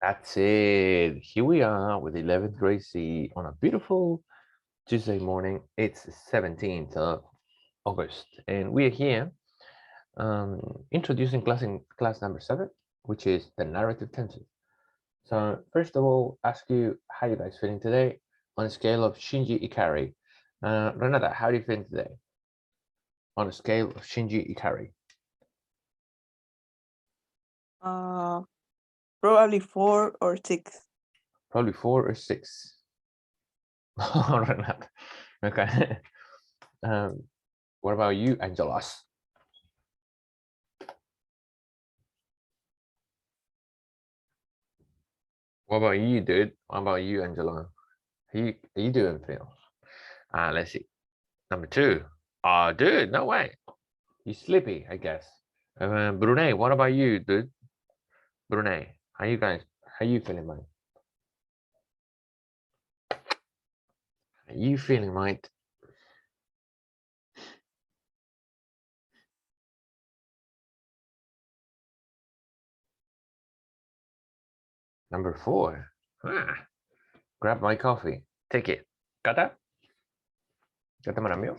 That's it. Here we are with 11th grade C on a beautiful Tuesday morning. It's 17th of August, and we're here introducing class number 7, which is the narrative tenses. So first of all, ask you how you guys feeling today on a scale of Shinji Ikari. Renata, how are you feeling today on a scale of Shinji Ikari? Probably 4 or 6. Probably 4 or 6. Renata. Okay. What about you, Angelos? What about you, dude? What about you, Angela? How you doing, Phil? Let's see. Number 2. Oh, dude, no way. You sleepy, I guess. Brunei, what about you, dude? Brunei, how you feeling, mate? How you feeling, mate? Number 4. Grab my coffee. Take it. Kata? Kata maramio?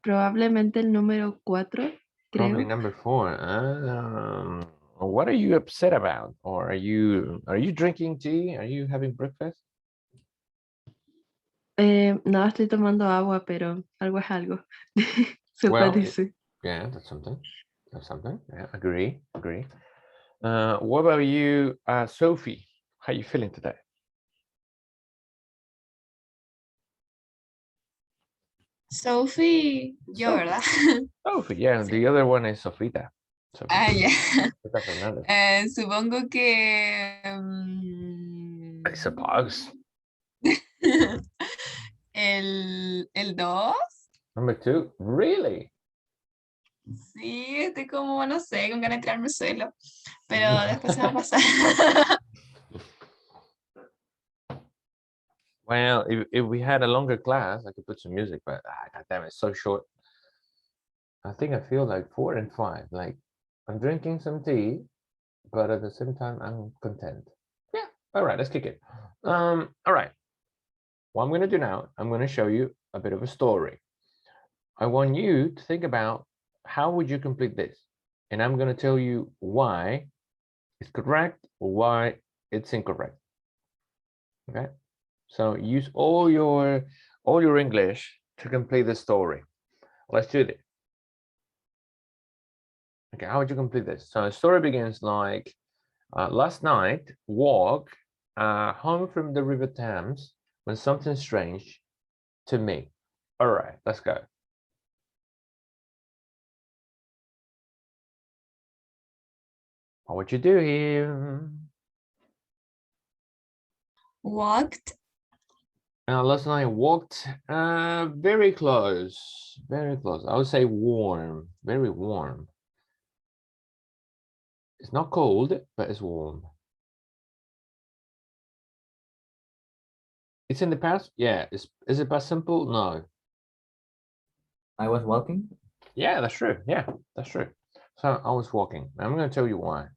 Probablemente el número 4, Probably creo. number 4. What are you upset about? Or are you drinking tea? Are you having breakfast? No, estoy tomando agua, pero algo es algo. Se Well, parece. yeah, that's something. Yeah, agree. What about you, Sophie? How you feeling today? Sophie, yo, ¿verdad? Sophie, yeah. Sí. The other one is Sofita. Ya. Sofita Fernández. Supongo que... I suppose. el 2. Number 2, really? Sí, estoy como, no sé, con ganas de tirarme al suelo. Pero después se va a pasar. Well, if we had a longer class, I could put some music, but God damn, it's so short. I think I feel like 4 and 5. Like I'm drinking some tea, but at the same time, I'm content. Yeah. All right, let's kick it. All right. What I'm going to do now, I'm going to show you a bit of a story. I want you to think about how would you complete this? And I'm going to tell you why it's correct or why it's incorrect. Okay? So use all your English to complete the story. Let's do this. Okay, how would you complete this? So the story begins like last night, walk home from the River Thames when something strange to me. All right, let's go. What would you do here? Walked. Last night walked very close, very close. I would say warm, very warm. It's not cold, but it's warm. It's in the past? Yeah. Is it past simple? No. I was walking. Yeah, that's true. Yeah, that's true. So I was walking. I'm going to tell you why.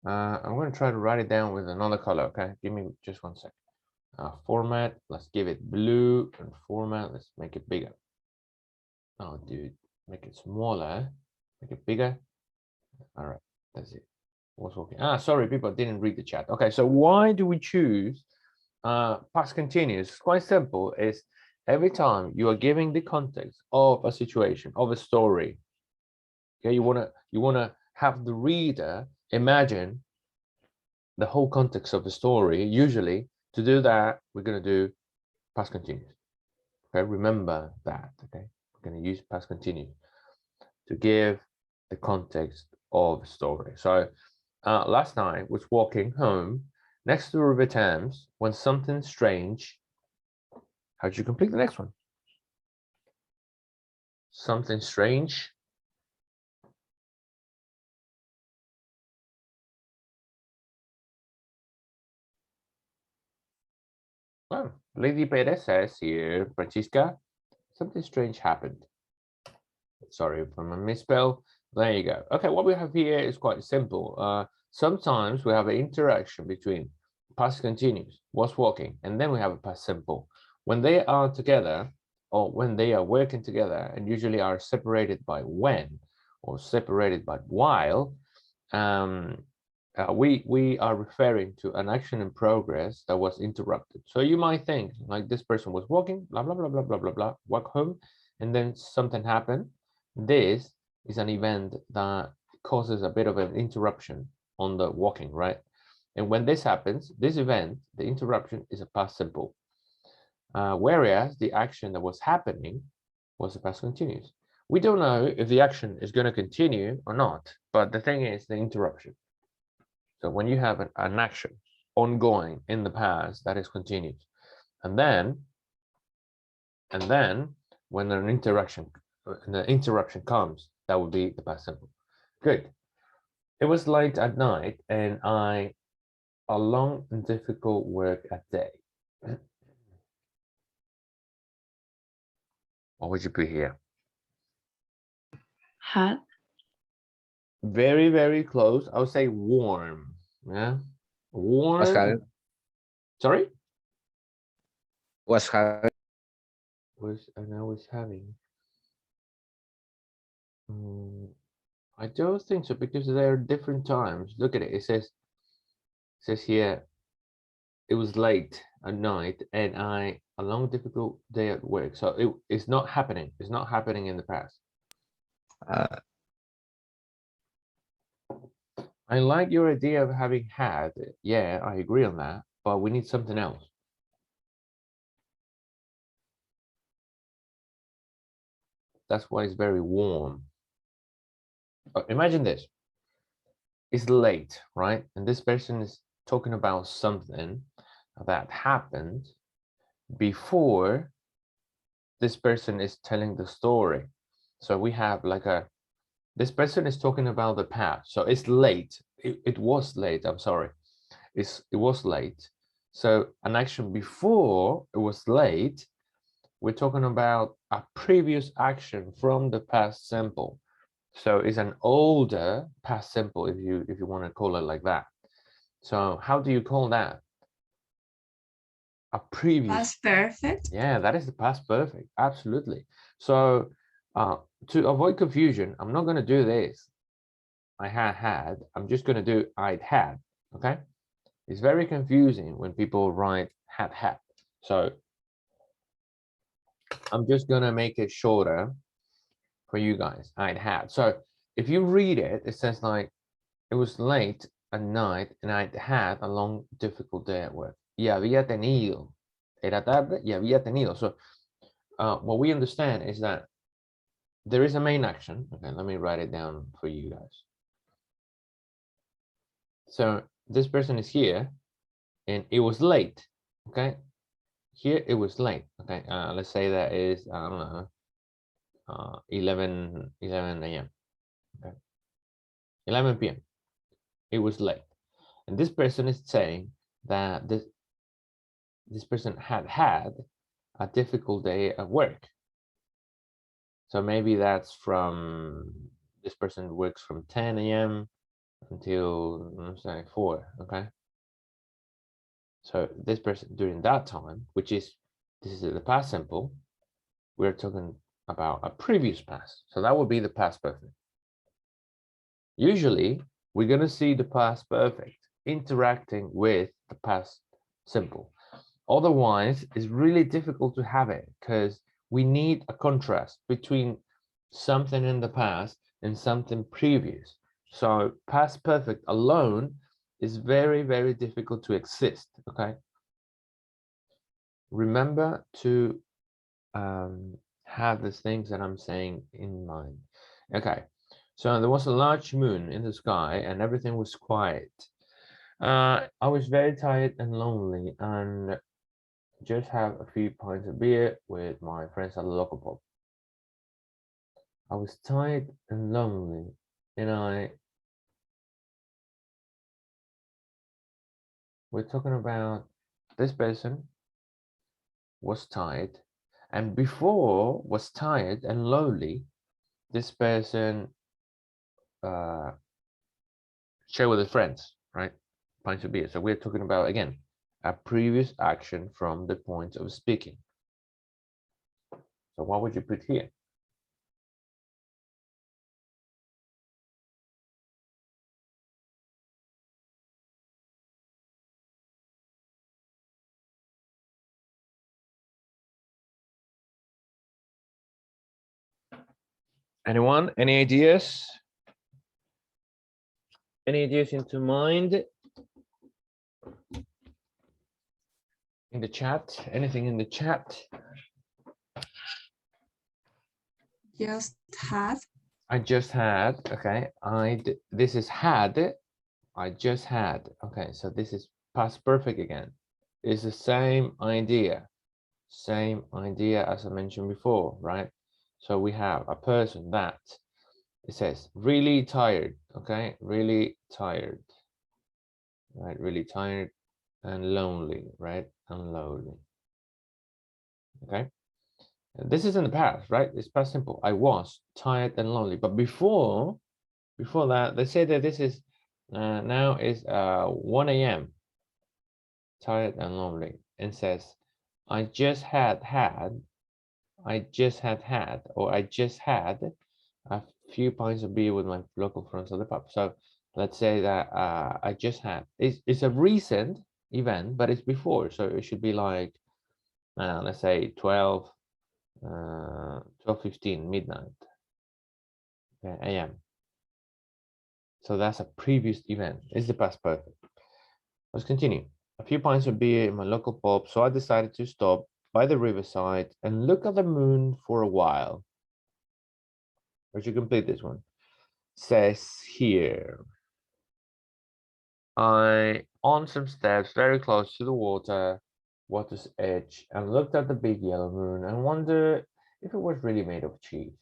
I'm going to try to write it down with another color. Okay, give me just 1 second. Format. Let's give it blue and format. Let's make it bigger. Oh, dude, make it smaller. Make it bigger. All right, that's it. Was walking. Sorry, people didn't read the chat. Okay, so why do we choose past continuous? It's quite simple. It's every time you are giving the context of a situation, of a story. Okay, you wanna have the reader imagine the whole context of the story. Usually, to do that, we're gonna do past continuous. Okay, remember that. Okay, we're gonna use past continuous to give the context of the story. So last night was walking home next to the River Thames when something strange. How'd you complete the next one? Something strange. Oh, Lady Perez says here, Francisca, something strange happened. Sorry for my misspell. There you go. Okay, what we have here is quite simple. Sometimes we have an interaction between past continuous, was walking, and then we have a past simple. When they are together, or when they are working together, and usually are separated by when, or separated by while, we are referring to an action in progress that was interrupted. So you might think like this person was walking, blah, blah, blah, blah, blah, blah, blah, walk home, and then something happened. This is an event that causes a bit of an interruption on the walking, right? And when this happens, this event, the interruption is a past simple. Whereas the action that was happening was a past continuous. We don't know if the action is going to continue or not, but the thing is the interruption. So when you have an action ongoing in the past, that is continuous. And then when an interaction, the interruption comes, that would be the past simple. Good. It was late at night and I a long and difficult work at day. What would you put here? Had. Very, very close. I would say warm. Yeah. Warm. having. Sorry? Was having. I was having. I don't think so because there are different times. Look at it. It says here, it was late at night and a long difficult day at work. So it's not happening. It's not happening in the past. I like your idea of having had. Yeah, I agree on that, but we need something else. That's why it's very warm. Imagine this. It's late, right? And this person is talking about something that happened before this person is telling the story. So we have like this person is talking about the past. So it's late. It was late. I'm sorry. It was late. So an action before it was late, we're talking about a previous action from the past simple. So it's an older past simple if you want to call it like that. So how do you call that? A previous. Past perfect. Yeah, that is the past perfect. Absolutely. So to avoid confusion, I'm not going to do this. I had. I'm just going to do I'd had. Okay. It's very confusing when people write had. So I'm just going to make it shorter for you guys. I'd had. So if you read it, it says like, it was late at night and I'd had a long, difficult day at work. Y había tenido. Era tarde y había tenido. So what we understand is that there is a main action. Okay, let me write it down for you guys. So this person is here and it was late. Okay, here it was late. Okay, let's say that is, I don't know, 11 a.m. Okay, 11 p.m. It was late. And this person is saying that this person had a difficult day at work. So maybe that's from, this person works from 10 a.m. until, let's say, 4, okay? So this person during that time, which is, this is the past simple, we're talking about a previous past. So that would be the past perfect. Usually, we're going to see the past perfect interacting with the past simple. Otherwise, it's really difficult to have it because we need a contrast between something in the past and something previous. So past perfect alone is very, very difficult to exist, okay? Remember to have the things that I'm saying in mind. Okay, so there was a large moon in the sky and everything was quiet. I was very tired and lonely and just have a few pints of beer with my friends at the local pub. I was tired and lonely and we're talking about this person was tired, and before was tired and lonely, this person share with his friends, right? Pints of beer. So we're talking about, again, a previous action from the point of speaking. So what would you put here? Anyone? Any ideas? Any ideas into mind? In the chat? Anything in the chat? Just had. I just had, okay. This is had. I just had. Okay, so this is past perfect again. It's the same idea. Same idea as I mentioned before, right? So we have a person that it says really tired, okay? Really tired, right? Really tired and lonely, right? And lonely, okay? And this is in the past, right? It's past simple. I was tired and lonely, but before that, they say that this is now is 1 a.m. tired and lonely, and says I just had or I just had a few pints of beer with my local friends at the pub. So let's say that I just had. It's a recent event, but it's before, so it should be like let's say 12:15 midnight a.m. So that's a previous event. It's the past perfect. Let's continue. A few pints of beer in my local pub, so I decided to stop by the riverside and look at the moon for a while. We should complete this one. Says here, I on some steps very close to the water's edge, and looked at the big yellow moon and wondered if it was really made of cheese.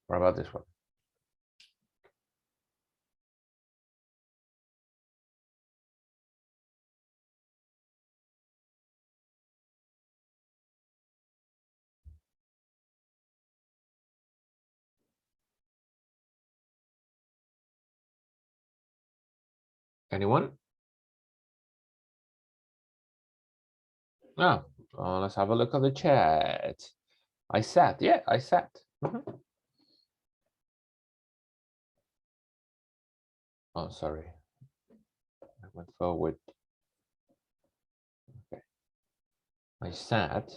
What about this one? Anyone? No. Oh, let's have a look at the chat. I sat. Yeah, I sat. Mhm. Oh, sorry. I went forward. Okay. I sat.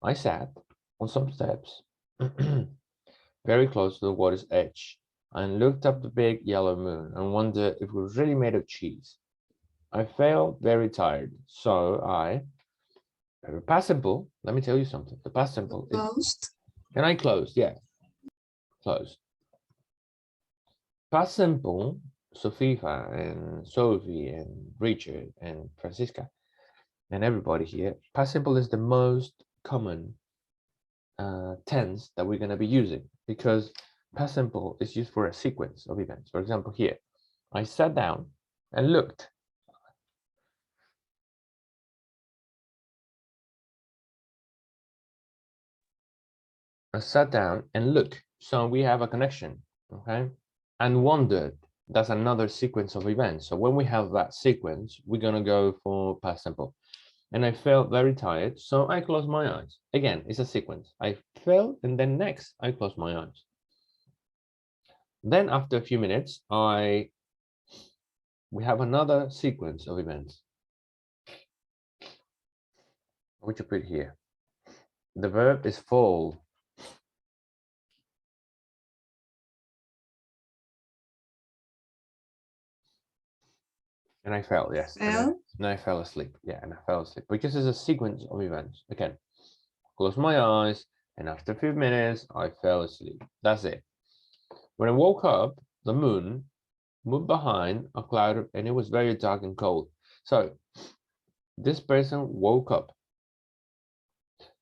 I sat on some steps very close to the water's edge and looked up the big yellow moon and wondered if it was really made of cheese. I felt very tired, so the past simple, let me tell you something. The past simple is, Closed. can I close? Yeah, close. Past simple, Sofifa and Sophie and Richard and Francisca and everybody here, past simple is the most common tense that we're going to be using, because past simple is used for a sequence of events. For example, here, I sat down and looked. I sat down and looked. So we have a connection, okay? And wondered, that's another sequence of events. So when we have that sequence, we're going to go for past simple. And I felt very tired, so I closed my eyes. Again, it's a sequence. I felt, and then next, I closed my eyes. Then after a few minutes, we have another sequence of events. What you put here? The verb is fall. And I fell, yes. Fell. And I fell asleep. Yeah, and I fell asleep because it's a sequence of events. Again, close my eyes, and after a few minutes, I fell asleep. That's it. When I woke up, the moon moved behind a cloud, and it was very dark and cold. So this person woke up.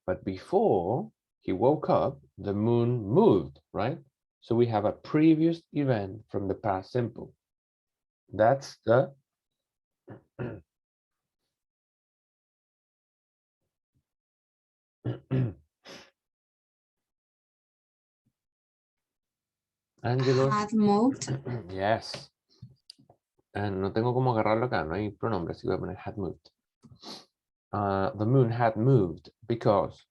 But before he woke up, the moon moved, right? So we have a previous event from the past simple. That's the Angelos. Had moved. Yes. No tengo como agarrarlo acá, no hay pronombre, así que voy a poner had moved. The moon had moved because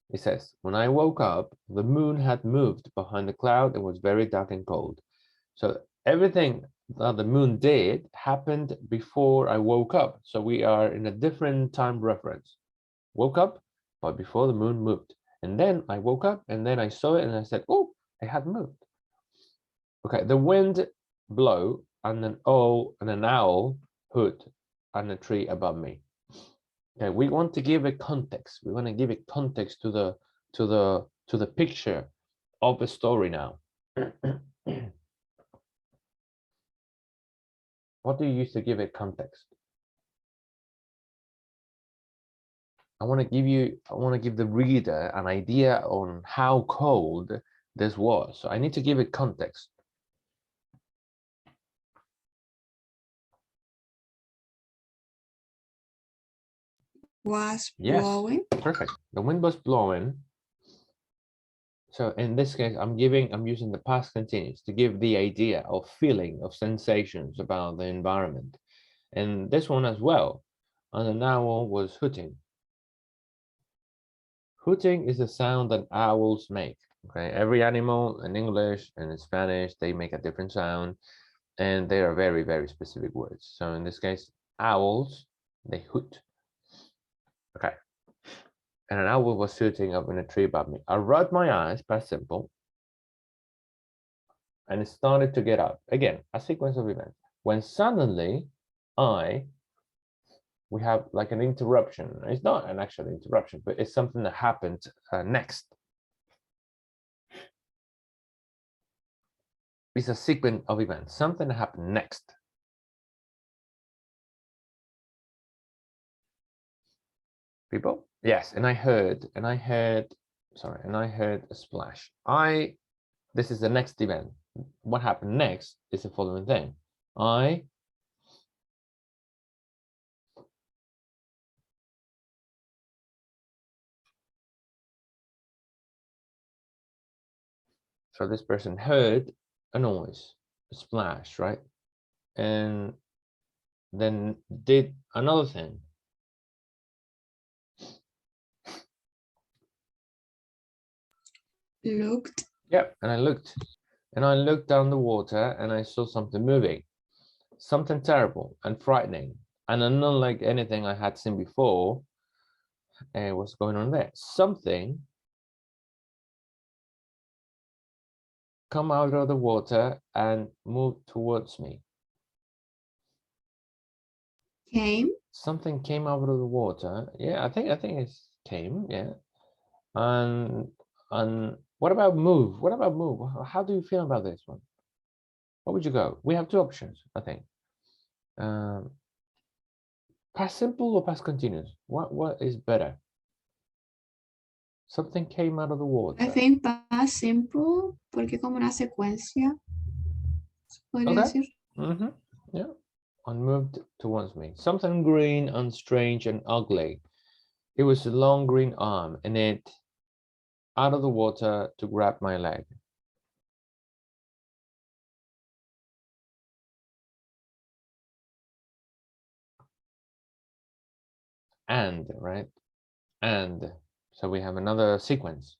it says, when I woke up, the moon had moved behind the cloud and was very dark and cold. So everything that the moon did happened before I woke up. So we are in a different time reference. Woke up, but before the moon moved. And then I woke up and then I saw it and I said, oh, I had moved. Okay, the wind blow and an owl hoot on a tree above me. Okay, we want to give a context. We want to give a context to the picture of the story now. What do you use to give it context? I want to give the reader an idea on how cold this was. So I need to give it context. Was Yes. blowing. Perfect. The wind was blowing. So in this case, I'm using the past continuous to give the idea of feeling, of sensations about the environment. And this one as well. And an owl was hooting. Hooting is the sound that owls make. Okay, every animal in English and in Spanish, they make a different sound, and they are very, very specific words. So in this case, owls, they hoot. Okay. And an owl was sitting up in a tree above me. I rubbed my eyes, past simple, and it started to get up. Again, a sequence of events. When suddenly we have like an interruption. It's not an actual interruption, but it's something that happened next. It's a sequence of events, something that happened next. People? Yes, and I heard a splash. This is the next event. What happened next is the following thing. So this person heard a noise, a splash, right? And then did another thing. Looked. Yep, and I looked down the water and I saw something moving, something terrible and frightening, and unlike anything I had seen before. What's going on there? Something come out of the water and move towards me. Came. Something came out of the water. Yeah, I think it's came. Yeah, and what about move? What about move? How do you feel about this one? What would you go? We have two options, I think. Past simple or past continuous? What is better? Something came out of the water. I think past simple, porque como una secuencia. se podría Okay. decir. Yeah. And moved towards me. Something green and strange and ugly. It was a long green arm and it out of the water to grab my leg. And, right? And so we have another sequence.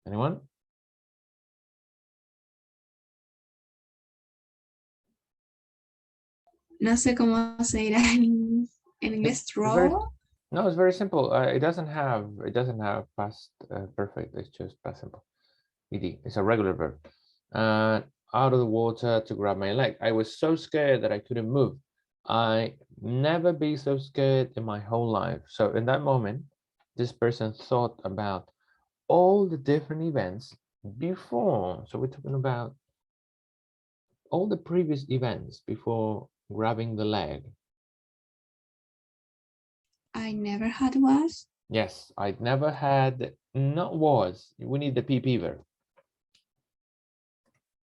Anyone? No sé cómo se dirá en inglés. very- Draw. No, it's very simple. It doesn't have past perfect. It's just past simple. ED. It's a regular verb. Out of the water to grab my leg. I was so scared that I couldn't move. I never be so scared in my whole life. So in that moment, this person thought about all the different events before. So we're talking about all the previous events before grabbing the leg. I never had was. Yes, I'd never had, not was, we need the PP verb.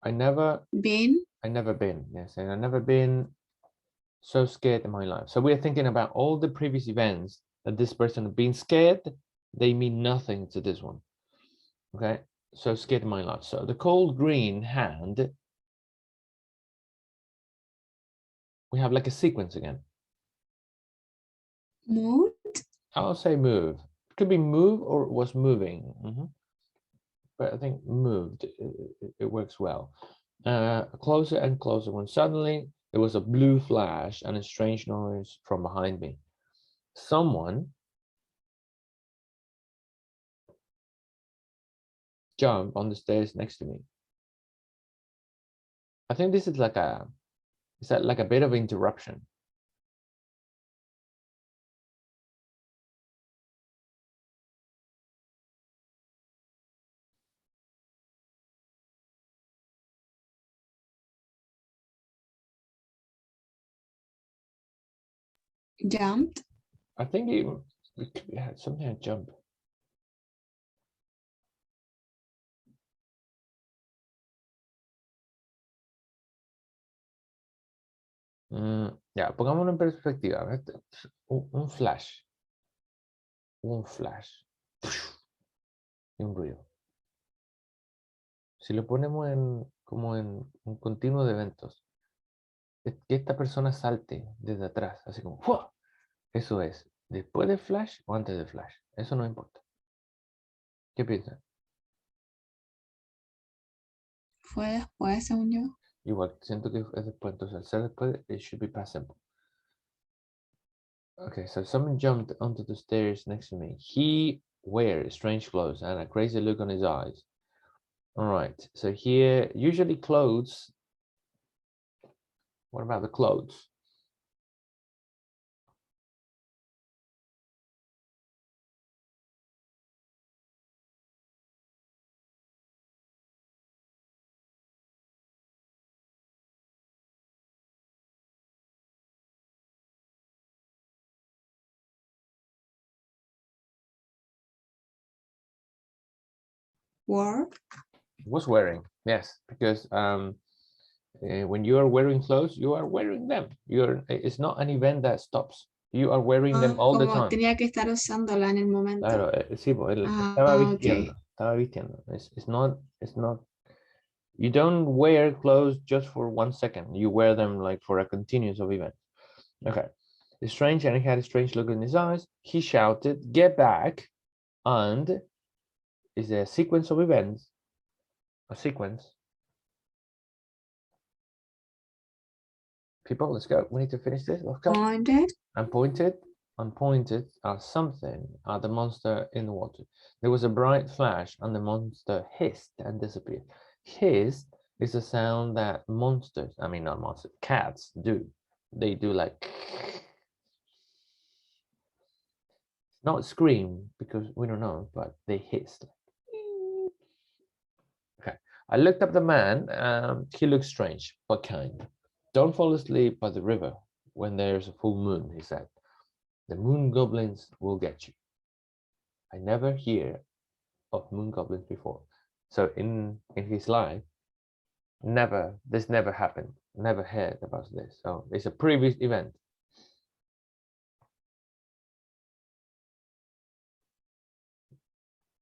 I never Been. been, yes, and I never been so scared in my life. So we're thinking about all the previous events that this person had been scared, they mean nothing to this one. Okay, so scared in my life. So the cold green hand, we have like a sequence again. Moved. I'll say move. Could be move or was moving. But I think moved, it works well. Closer and closer when suddenly there was a blue flash and a strange noise from behind me. Someone jumped on the stairs next to me. I think this is like is that like a bit of interruption? Jumped. I think it could be something like jump. Ya, pongámoslo en perspectiva. Un flash. Un flash. Y un ruido. Si lo ponemos como en un continuo de eventos, que esta persona salte desde atrás, así como ¡fua! Eso es, después de flash o antes de flash. Eso no importa. ¿Qué piensan? Fue después, según yo. Igual, siento que es después, entonces al ser después, it should be past simple. Okay, so someone jumped onto the stairs next to me. He wears strange clothes and a crazy look on his eyes. All right, so here, usually clothes. What about the clothes? Wore. Was wearing, yes, because when you are wearing clothes, you are wearing them. It's not an event that stops. You are wearing them all the Como time. tenía que estar usándola en el momento. Claro, sí, pues, él Ah, estaba ok. vistiendo, estaba vistiendo. It's not, you don't wear clothes just for 1 second. You wear them like for a continuous of events. Okay. It's strange, and he had a strange look in his eyes. He shouted, "Get back!" And is a sequence of events. A sequence. People, let's go. We need to finish this. Let's go. Pointed. And pointed at something at the monster in the water. There was a bright flash and the monster hissed and disappeared. Hissed is a sound that monsters, I mean not monsters, cats do. They do like, not scream because we don't know, but they hiss. Okay, I looked up the man. He looked strange but kind. Don't fall asleep by the river when there's a full moon, he said. The moon goblins will get you. I never hear of moon goblins before. So in his life, this never happened. Never heard about this. So it's a previous event.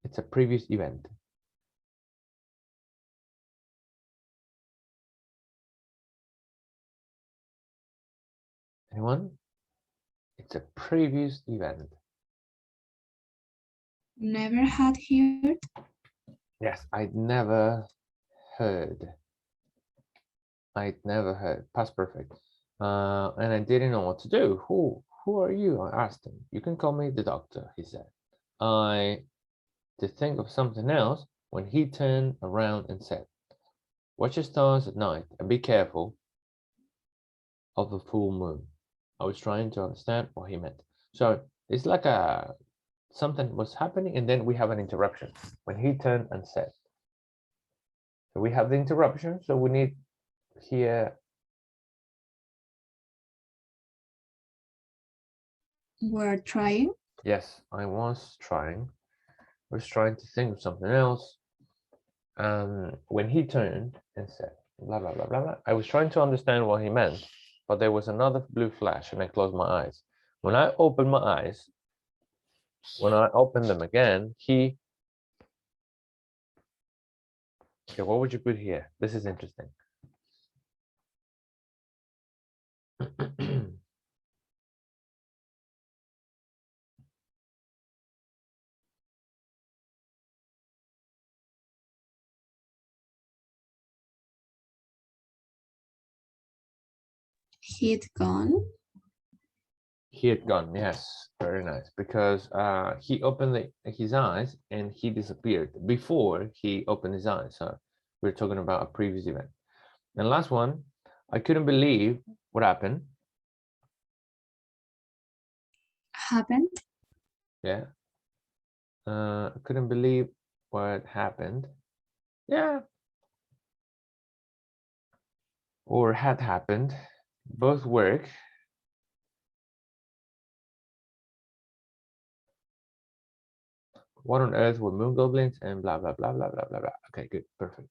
It's a previous event. Anyone? It's a previous event. Never had heard. Yes, I'd never heard. I'd never heard. Past perfect. And I didn't know what to do. Who are you? I asked him. You can call me the doctor, he said. To think of something else when he turned around and said, "Watch the stars at night and be careful of the full moon." I was trying to understand what he meant. So it's like something was happening and then we have an interruption when he turned and said. So we have the interruption, so we need here. Were trying. Yes, I was trying. I was trying to think of something else. When he turned and said blah blah blah blah blah, I was trying to understand what he meant, but there was another blue flash, and I closed my eyes. When I opened my eyes, when I opened them again, he. Okay, what would you put here? This is interesting. He'd gone. He had gone, yes, very nice, because he opened his eyes and he disappeared before he opened his eyes. So we're talking about a previous event. And last one, I couldn't believe what happened. Happened. Yeah. I couldn't believe what happened. Yeah. Or had happened. Both work. What on earth were moon goblins and blah blah blah blah blah blah blah. Okay, good, perfect.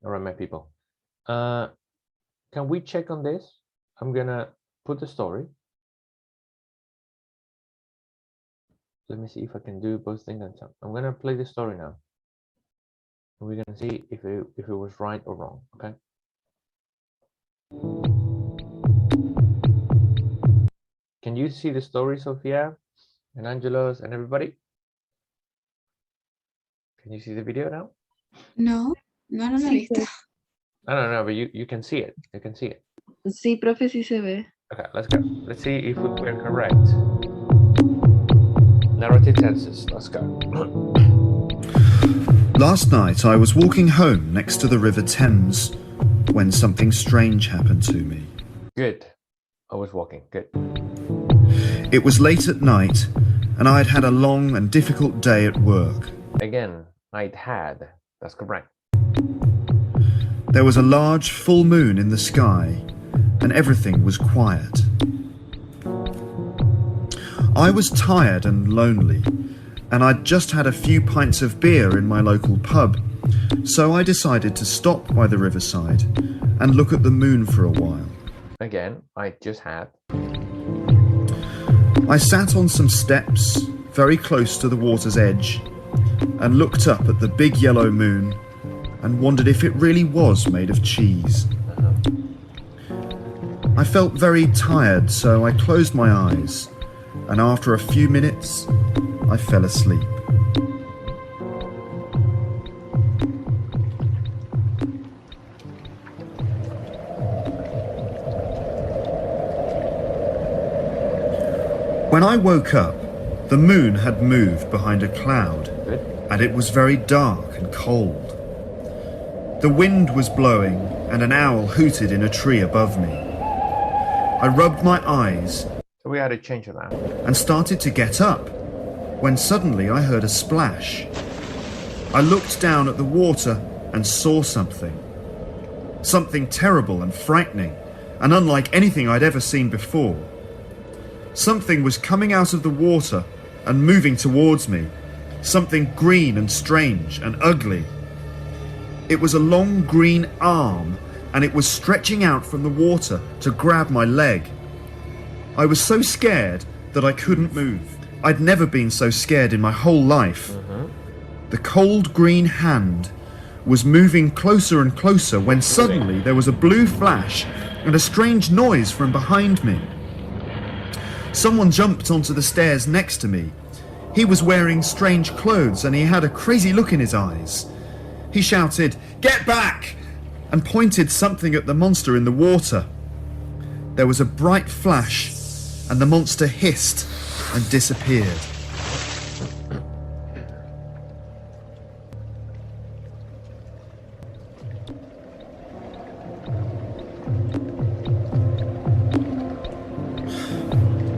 All right, my people. Can we check on this? I'm gonna put the story. Let me see if I can do both things at once. I'm gonna play the story now. And we're gonna see if it was right or wrong. Okay. Can you see the story, Sophia and Angelos and everybody? Can you see the video now? No, no lo he Sí, visto. No, but you can see it. You can see it. sí, profe, sí se ve. Okay, let's go. Let's see if we're correct. Narrative tenses. Let's go. Last night I was walking home next to the River Thames when something strange happened to me. Good. I was walking. Good. It was late at night and I had had a long and difficult day at work. Again, I'd had. That's correct. There was a large full moon in the sky and everything was quiet. I was tired and lonely, and I'd just had a few pints of beer in my local pub, so I decided to stop by the riverside and look at the moon for a while. Again, I just had. I sat on some steps very close to the water's edge and looked up at the big yellow moon and wondered if it really was made of cheese. I felt very tired, so I closed my eyes, and after a few minutes, I fell asleep. When I woke up, the moon had moved behind a cloud, Good. and it was very dark and cold. The wind was blowing, and an owl hooted in a tree above me. I rubbed my eyes So we had to change that. and started to get up, when suddenly I heard a splash. I looked down at the water and saw something. Something terrible and frightening, and unlike anything I'd ever seen before. Something was coming out of the water and moving towards me. Something green and strange and ugly. It was a long green arm, and it was stretching out from the water to grab my leg. I was so scared that I couldn't move. I'd never been so scared in my whole life. The cold green hand was moving closer and closer when suddenly there was a blue flash and a strange noise from behind me. Someone jumped onto the stairs next to me. He was wearing strange clothes and he had a crazy look in his eyes. He shouted, "Get back!" and pointed something at the monster in the water. There was a bright flash and the monster hissed and disappeared.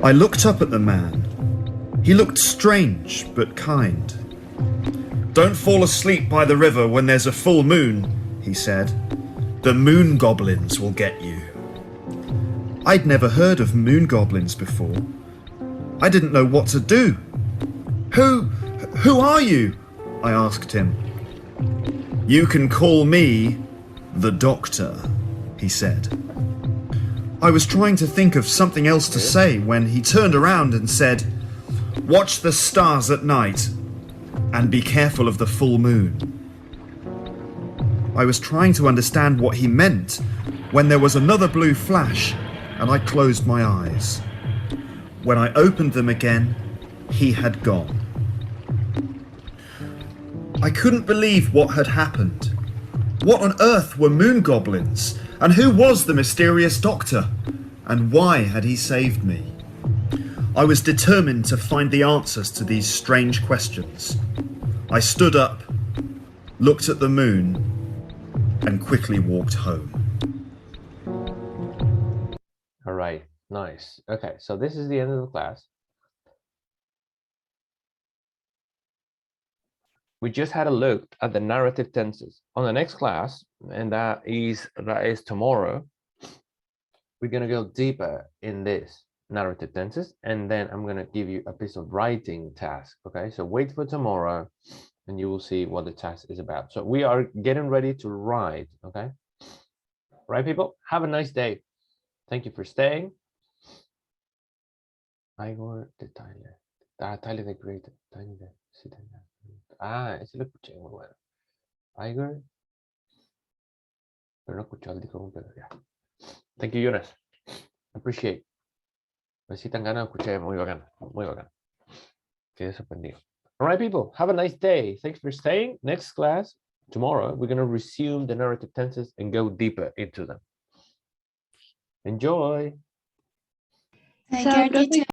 I looked up at the man. He looked strange but kind. "Don't fall asleep by the river when there's a full moon," he said. "The moon goblins will get you." I'd never heard of moon goblins before. I didn't know what to do. Who are you? I asked him. You can call me the Doctor, he said. I was trying to think of something else to say when he turned around and said, watch the stars at night and be careful of the full moon. I was trying to understand what he meant when there was another blue flash and I closed my eyes. When I opened them again, he had gone. I couldn't believe what had happened. What on earth were moon goblins? And who was the mysterious Doctor? And why had he saved me? I was determined to find the answers to these strange questions. I stood up, looked at the moon, and quickly walked home. All right, nice. Okay, so this is the end of the class. We just had a look at the narrative tenses. On the next class, and that is tomorrow, we're gonna go deeper in this narrative tenses, and then I'm gonna give you a piece of writing task. Okay, so wait for tomorrow, and you will see what the task is about. So we are getting ready to write. Okay, right, people. Have a nice day. Thank you for staying. Igor de Tyler. Tyler the Great. Ese lo escuché, muy bueno. Igor. Pero no escuché al disco completo ya. Thank you, Jonas. Appreciate. Me si tan ganas, escuché, muy bacán. Muy bacán. Quedé sorprendido. All right, people. Have a nice day. Thanks for staying. Next class, tomorrow, we're going to resume the narrative tenses and go deeper into them. Enjoy. Take Chao, care, profe. teacher.